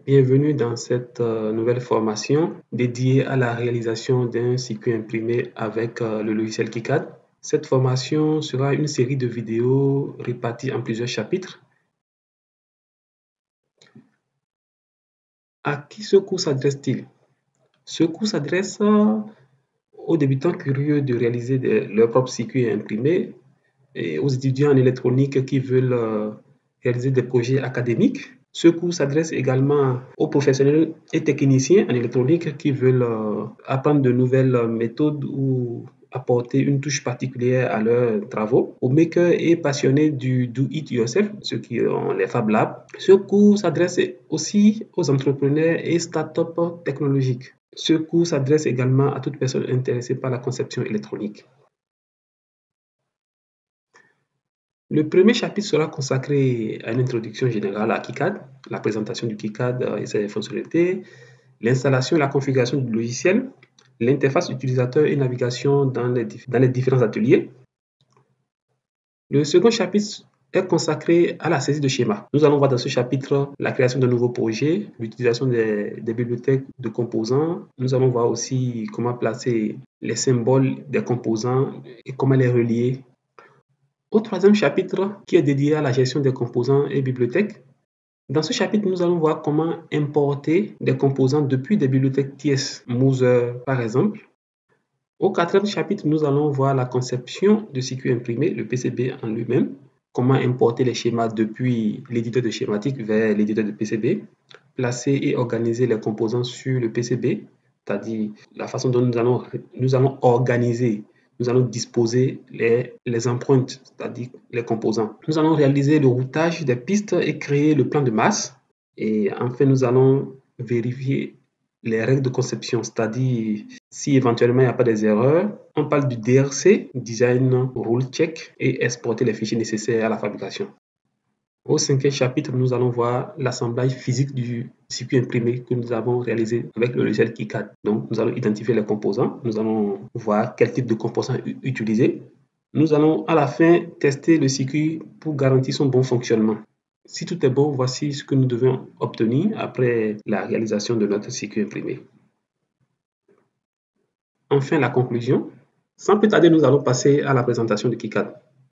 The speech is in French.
Bienvenue dans cette nouvelle formation dédiée à la réalisation d'un circuit imprimé avec le logiciel KiCad. Cette formation sera une série de vidéos réparties en plusieurs chapitres. À qui ce cours s'adresse-t-il? Ce cours s'adresse aux débutants curieux de réaliser leur propre circuit imprimé et aux étudiants en électronique qui veulent réaliser des projets académiques. Ce cours s'adresse également aux professionnels et techniciens en électronique qui veulent apprendre de nouvelles méthodes ou apporter une touche particulière à leurs travaux. Aux makers et passionnés du do-it-yourself, ceux qui ont les Fab Labs. Ce cours s'adresse aussi aux entrepreneurs et startups technologiques. Ce cours s'adresse également à toute personne intéressée par la conception électronique. Le premier chapitre sera consacré à une introduction générale à KiCad, la présentation du KiCad et ses fonctionnalités, l'installation et la configuration du logiciel, l'interface utilisateur et navigation dans les différents ateliers. Le second chapitre est consacré à la saisie de schémas. Nous allons voir dans ce chapitre la création de nouveaux projets, l'utilisation des bibliothèques de composants. Nous allons voir aussi comment placer les symboles des composants et comment les relier. Au troisième chapitre, qui est dédié à la gestion des composants et bibliothèques, dans ce chapitre, nous allons voir comment importer des composants depuis des bibliothèques tierces, Mother par exemple. Au quatrième chapitre, nous allons voir la conception de circuit imprimé, le PCB en lui-même, comment importer les schémas depuis l'éditeur de schématique vers l'éditeur de PCB, placer et organiser les composants sur le PCB, c'est-à-dire la façon dont nous allons organiser, nous allons disposer les empreintes, c'est-à-dire les composants. Nous allons réaliser le routage des pistes et créer le plan de masse. Et enfin, nous allons vérifier les règles de conception, c'est-à-dire si éventuellement il n'y a pas des erreurs. On parle du DRC, Design Rule Check, et exporter les fichiers nécessaires à la fabrication. Au cinquième chapitre, nous allons voir l'assemblage physique du circuit imprimé que nous avons réalisé avec le logiciel KiCad. Donc, nous allons identifier les composants, nous allons voir quel type de composants utiliser. Nous allons à la fin tester le circuit pour garantir son bon fonctionnement. Si tout est bon, voici ce que nous devons obtenir après la réalisation de notre circuit imprimé. Enfin, la conclusion. Sans plus tarder, nous allons passer à la présentation de KiCad.